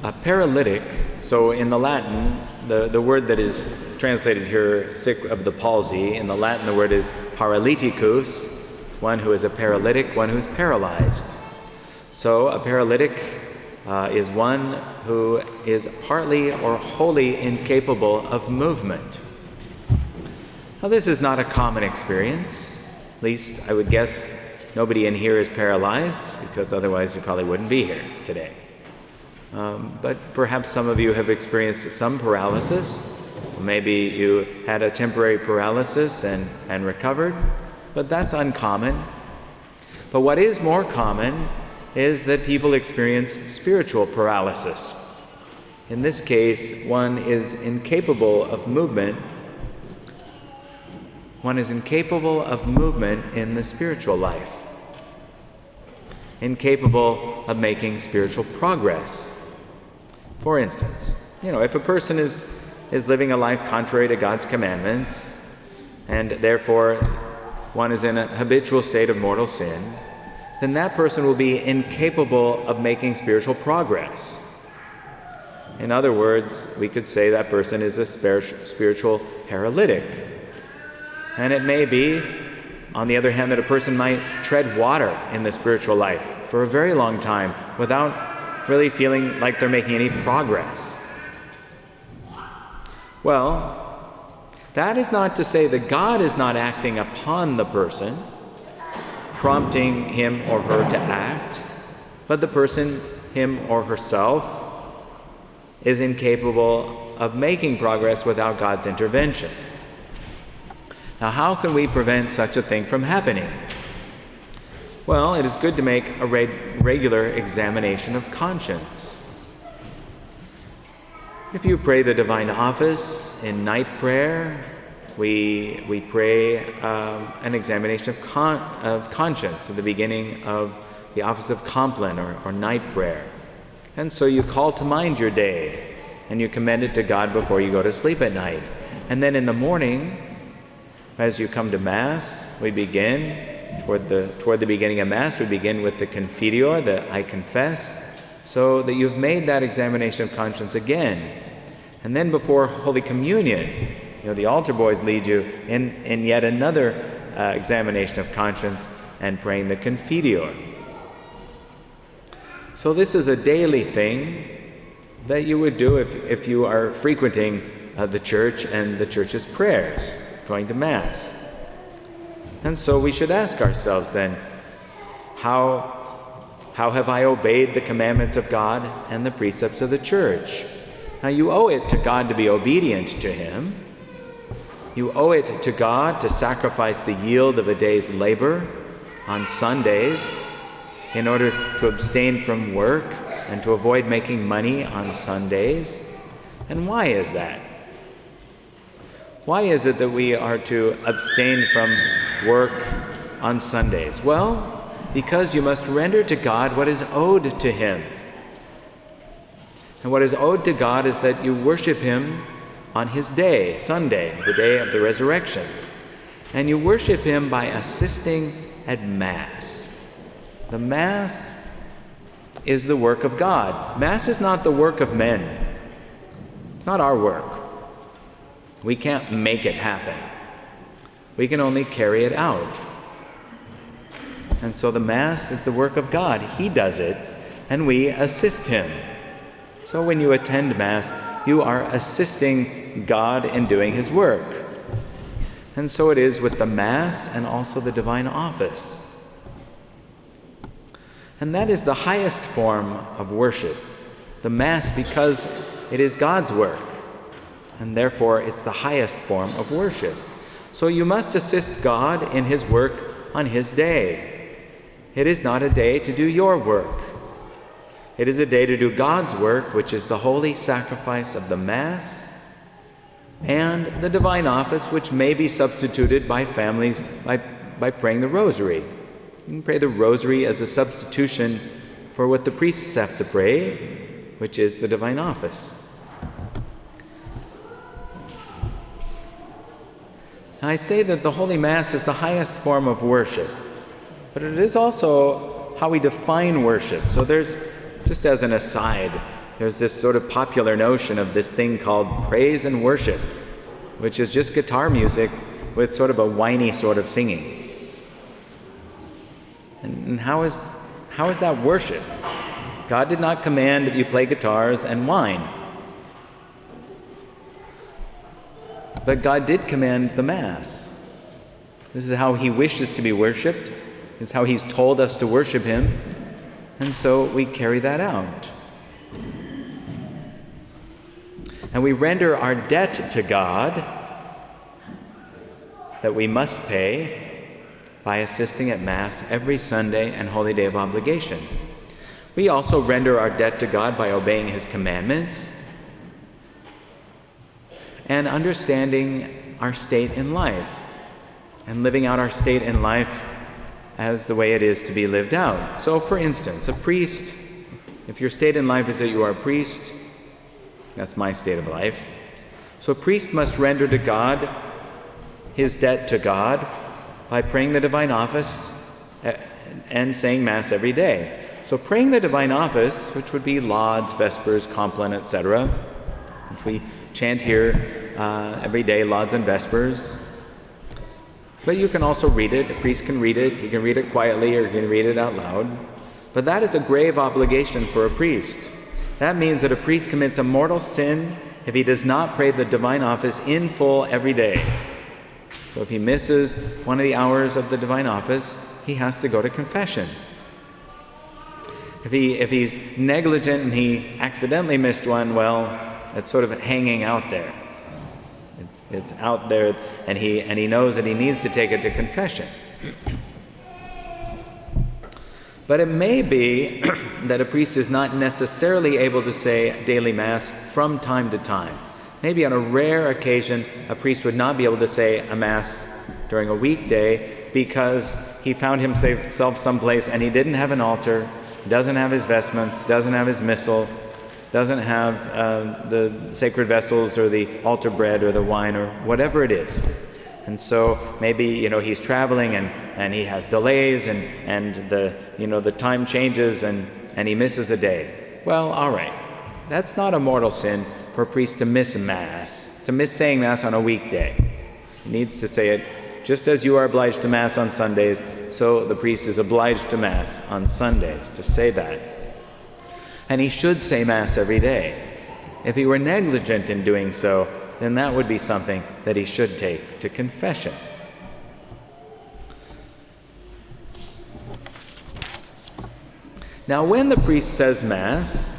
A paralytic, so in the Latin, the word that is translated here, sick of the palsy, in the Latin the word is paralyticus, one who is a paralytic, one who's paralyzed. So a paralytic is one who is partly or wholly incapable of movement. Now this is not a common experience. At least I would guess nobody in here is paralyzed, because otherwise you probably wouldn't be here today. But perhaps some of you have experienced some paralysis. Maybe you had a temporary paralysis and recovered, but that's uncommon. But what is more common is that people experience spiritual paralysis. In this case, one is incapable of movement. One is incapable of movement in the spiritual life, incapable of making spiritual progress. For instance, if a person is living a life contrary to God's commandments, and therefore one is in a habitual state of mortal sin, then that person will be incapable of making spiritual progress. In other words, we could say that person is a spiritual paralytic. And it may be, on the other hand, that a person might tread water in the spiritual life for a very long time without really feeling like they're making any progress. Well, that is not to say that God is not acting upon the person, prompting him or her to act, but the person, him or herself, is incapable of making progress without God's intervention. Now, how can we prevent such a thing from happening? Well, it is good to make a regular examination of conscience. If you pray the divine office in night prayer, we pray an examination of conscience at the beginning of the office of Compline or night prayer. And so you call to mind your day and you commend it to God before you go to sleep at night. And then in the morning, as you come to Mass, we begin, toward the beginning of Mass, we begin with the Confiteor, the I confess, so that you've made that examination of conscience again. And then before Holy Communion, the altar boys lead you in yet another examination of conscience and praying the Confiteor. So this is a daily thing that you would do if you are frequenting the church and the church's prayers, going to Mass. And so we should ask ourselves then, how have I obeyed the commandments of God and the precepts of the church? Now you owe it to God to be obedient to Him. You owe it to God to sacrifice the yield of a day's labor on Sundays in order to abstain from work and to avoid making money on Sundays. And why is that? Why is it that we are to abstain from work on Sundays? Well, because you must render to God what is owed to Him. And what is owed to God is that you worship Him on His day, Sunday, the day of the resurrection. And you worship Him by assisting at Mass. The Mass is the work of God. Mass is not the work of men. It's not our work. We can't make it happen. We can only carry it out. And so the Mass is the work of God. He does it, and we assist Him. So when you attend Mass, you are assisting God in doing His work. And so it is with the Mass and also the divine office. And that is the highest form of worship, the Mass, because it is God's work. And therefore, it's the highest form of worship. So you must assist God in His work on His day. It is not a day to do your work. It is a day to do God's work, which is the holy sacrifice of the Mass and the divine office, which may be substituted by families by praying the Rosary. You can pray the Rosary as a substitution for what the priests have to pray, which is the divine office. Now, I say that the Holy Mass is the highest form of worship, but it is also how we define worship. So there's, just as an aside, there's this sort of popular notion of this thing called praise and worship, which is just guitar music with sort of a whiny sort of singing. And how is that worship? God did not command that you play guitars and whine. But God did command the Mass. This is how he wishes to be worshipped. This is how he's told us to worship him. And so we carry that out. And we render our debt to God that we must pay by assisting at Mass every Sunday and holy day of obligation. We also render our debt to God by obeying his commandments and understanding our state in life and living out our state in life as the way it is to be lived out. So, for instance, a priest, if your state in life is that you are a priest, that's my state of life. So a priest must render to God his debt to God by praying the divine office and saying Mass every day. So praying the divine office, which would be lauds, vespers, compline, etc., which we chant here every day, lauds and vespers. But you can also read it. A priest can read it. He can read it quietly or he can read it out loud. But that is a grave obligation for a priest. That means that a priest commits a mortal sin if he does not pray the divine office in full every day. So if he misses one of the hours of the divine office, he has to go to confession. If he's negligent and he accidentally missed one, well, it's sort of hanging out there. It's out there, and he knows that he needs to take it to confession. But it may be that a priest is not necessarily able to say daily Mass from time to time. Maybe on a rare occasion, a priest would not be able to say a Mass during a weekday because he found himself someplace and he didn't have an altar, doesn't have his vestments, doesn't have his missal, doesn't have the sacred vessels or the altar bread or the wine or whatever it is. And so maybe, he's traveling and he has delays and the time changes and he misses a day. Well, all right. That's not a mortal sin for a priest to miss Mass, to miss saying Mass on a weekday. He needs to say it just as you are obliged to Mass on Sundays, so the priest is obliged to Mass on Sundays, to say that. And he should say Mass every day. If he were negligent in doing so, then that would be something that he should take to confession. Now, when the priest says Mass,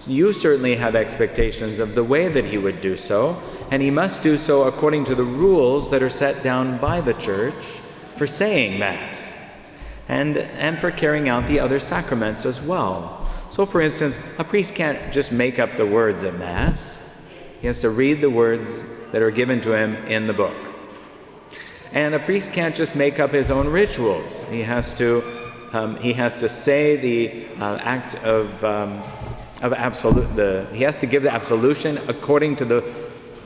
you certainly have expectations of the way that he would do so, and he must do so according to the rules that are set down by the Church for saying Mass, and for carrying out the other sacraments as well. So, for instance, a priest can't just make up the words at Mass. He has to read the words that are given to him in the book. And a priest can't just make up his own rituals. He has to say the act of absolute. He has to give the absolution according to the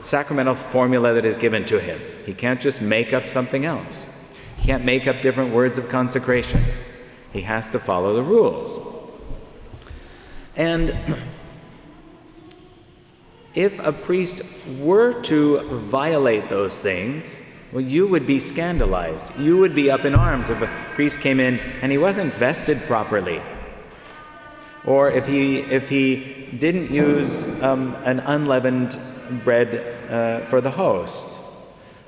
sacramental formula that is given to him. He can't just make up something else. He can't make up different words of consecration. He has to follow the rules. And if a priest were to violate those things, well, you would be scandalized. You would be up in arms if a priest came in and he wasn't vested properly. Or if he didn't use an unleavened bread for the host.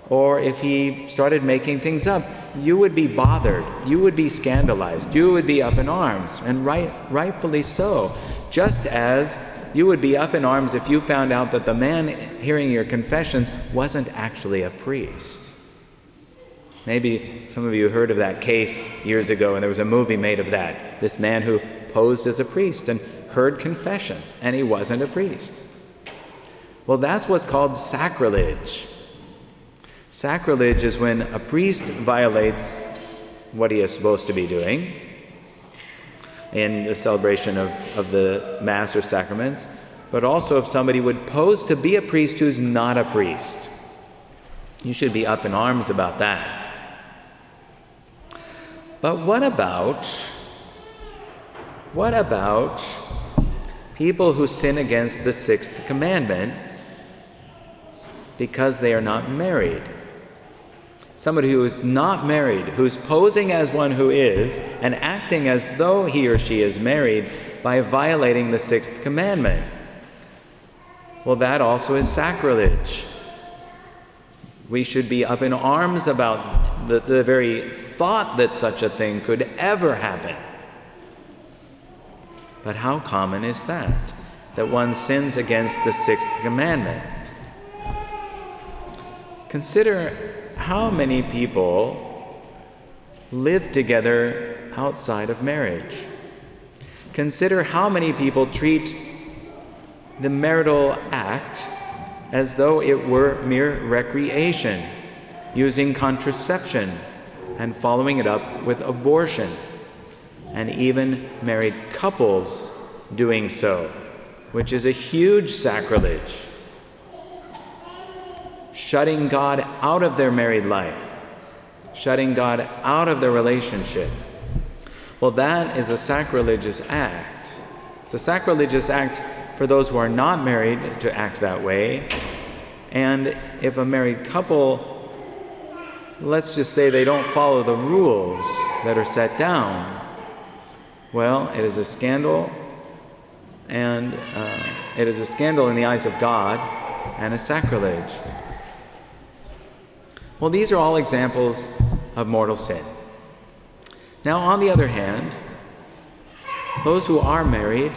Or if he started making things up, you would be bothered. You would be scandalized. You would be up in arms, and rightfully so. Just as you would be up in arms if you found out that the man hearing your confessions wasn't actually a priest. Maybe some of you heard of that case years ago, and there was a movie made of that. This man who posed as a priest and heard confessions, and he wasn't a priest. Well, that's what's called sacrilege. Sacrilege is when a priest violates what he is supposed to be doing in the celebration of the Mass or sacraments, but also if somebody would pose to be a priest who's not a priest. You should be up in arms about that. But what about people who sin against the sixth commandment because they are not married. Somebody who is not married, who's posing as one who is, and acting as though he or she is married by violating the sixth commandment. Well, that also is sacrilege. We should be up in arms about the very thought that such a thing could ever happen. But how common is that one sins against the sixth commandment? Consider how many people live together outside of marriage. Consider how many people treat the marital act as though it were mere recreation, using contraception and following it up with abortion, and even married couples doing so, which is a huge sacrilege. Shutting God out of their married life, shutting God out of their relationship. Well, that is a sacrilegious act. It's a sacrilegious act for those who are not married to act that way. And if a married couple, let's just say they don't follow the rules that are set down, well, it is a scandal, and it is a scandal in the eyes of God and a sacrilege. Well, these are all examples of mortal sin. Now, on the other hand, those who are married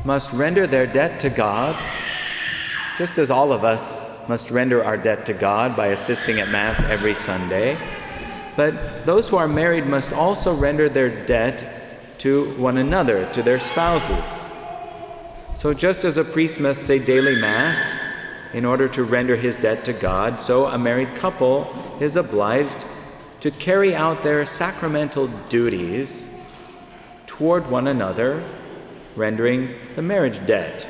must render their debt to God, just as all of us must render our debt to God by assisting at Mass every Sunday. But those who are married must also render their debt to one another, to their spouses. So just as a priest must say daily Mass in order to render his debt to God, so a married couple is obliged to carry out their sacramental duties toward one another, rendering the marriage debt.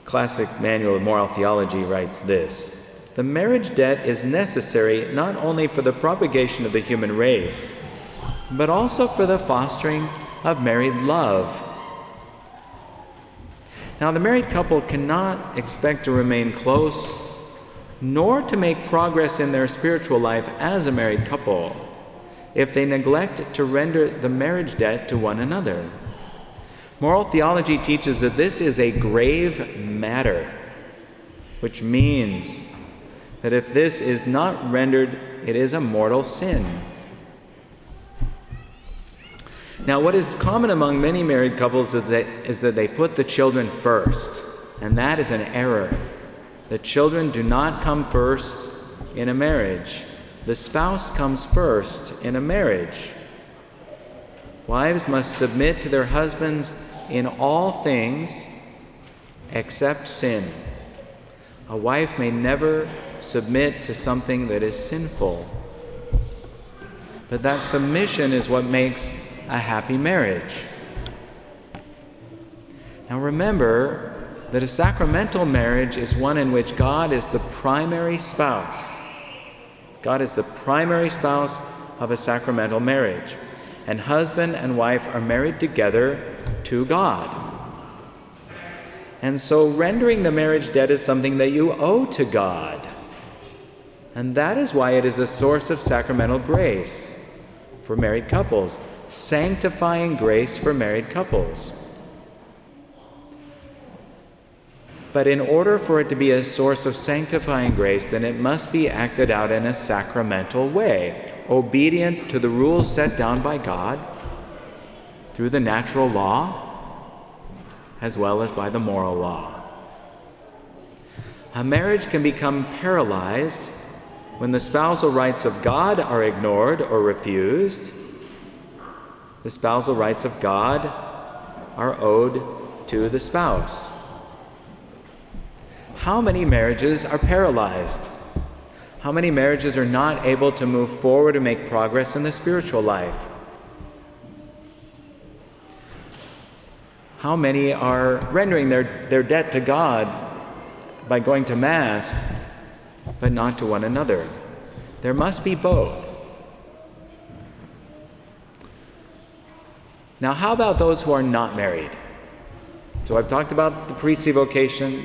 Classic Manual of Moral Theology writes this: the marriage debt is necessary not only for the propagation of the human race, but also for the fostering of married love. Now, the married couple cannot expect to remain close, nor to make progress in their spiritual life as a married couple, if they neglect to render the marriage debt to one another. Moral theology teaches that this is a grave matter, which means that if this is not rendered, it is a mortal sin. Now, what is common among many married couples is that they put the children first, and that is an error. The children do not come first in a marriage. The spouse comes first in a marriage. Wives must submit to their husbands in all things except sin. A wife may never submit to something that is sinful. But that submission is what makes a happy marriage. Now remember that a sacramental marriage is one in which God is the primary spouse. God is the primary spouse of a sacramental marriage. And husband and wife are married together to God. And so rendering the marriage debt is something that you owe to God. And that is why it is a source of sacramental grace for married couples, sanctifying grace for married couples. But in order for it to be a source of sanctifying grace, then it must be acted out in a sacramental way, obedient to the rules set down by God through the natural law as well as by the moral law. A marriage can become paralyzed when the spousal rights of God are ignored or refused. The spousal rights of God are owed to the spouse. How many marriages are paralyzed? How many marriages are not able to move forward and make progress in the spiritual life? How many are rendering their debt to God by going to Mass, but not to one another? There must be both. Now, how about those who are not married? So I've talked about the priestly vocation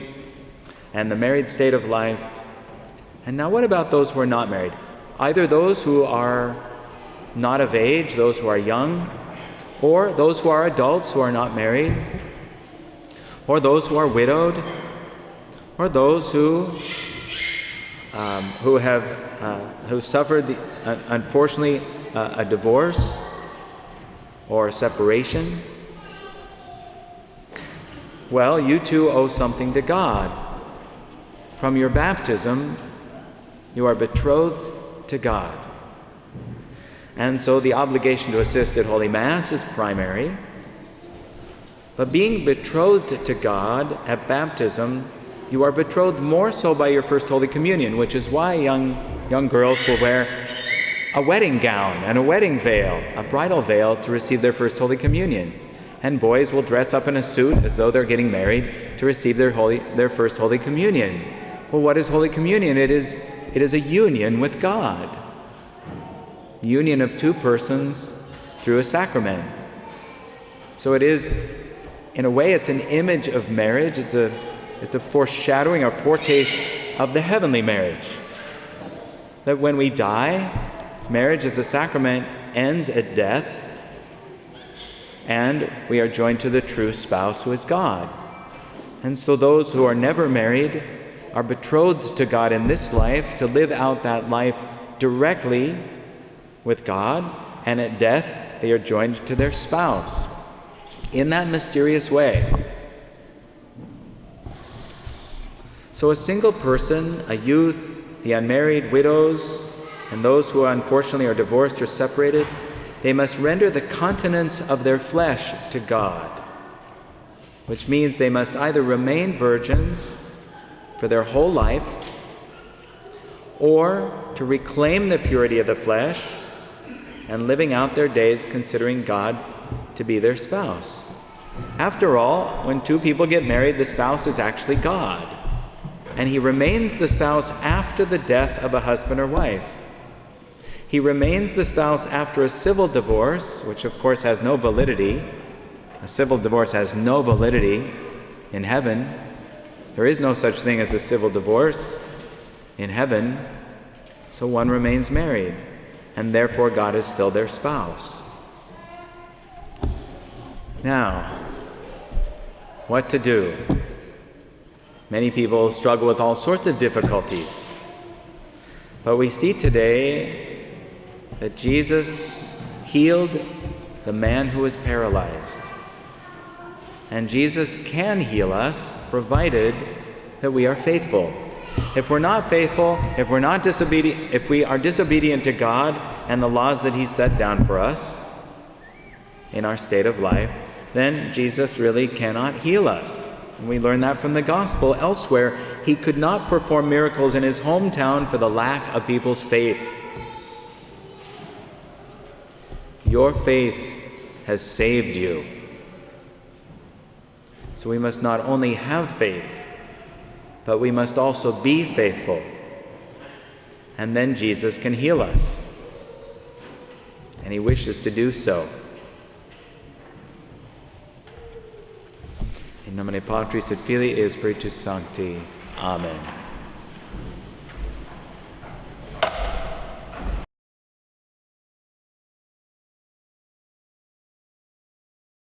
and the married state of life. And now what about those who are not married? Either those who are not of age, those who are young, or those who are adults who are not married, or those who are widowed, or those who suffered, unfortunately, a divorce or separation. Well, you too owe something to God. From your baptism, you are betrothed to God. And so the obligation to assist at Holy Mass is primary. But being betrothed to God at baptism, you are betrothed more so by your First Holy Communion, which is why young girls will wear a wedding gown and a wedding veil, a bridal veil, to receive their First Holy Communion. And boys will dress up in a suit as though they're getting married to receive their First Holy Communion. Well, what is Holy Communion? It is a union with God. Union of two persons through a sacrament. So it is, in a way, it's an image of marriage. It's a foreshadowing, a foretaste of the heavenly marriage. That when we die, marriage as a sacrament ends at death, and we are joined to the true spouse who is God. And so those who are never married are betrothed to God in this life to live out that life directly with God, and at death they are joined to their spouse in that mysterious way. So a single person, a youth, the unmarried, widows, and those who unfortunately are divorced or separated, they must render the continence of their flesh to God, which means they must either remain virgins for their whole life, or to reclaim the purity of the flesh and living out their days considering God to be their spouse. After all, when two people get married, the spouse is actually God, and he remains the spouse after the death of a husband or wife. He remains the spouse after a civil divorce, which of course has no validity. A civil divorce has no validity in heaven. There is no such thing as a civil divorce in heaven, so one remains married, and therefore God is still their spouse. Now, what to do? Many people struggle with all sorts of difficulties, but we see today that Jesus healed the man who was paralyzed. And Jesus can heal us, provided that we are faithful. If we're not faithful, if we are disobedient to God and the laws that He set down for us in our state of life, then Jesus really cannot heal us. And we learn that from the gospel elsewhere. He could not perform miracles in His hometown for the lack of people's faith. Your faith has saved you. So we must not only have faith, but we must also be faithful. And then Jesus can heal us. And He wishes to do so. In nomine Patris et Filii et Spiritus Sancti. Amen.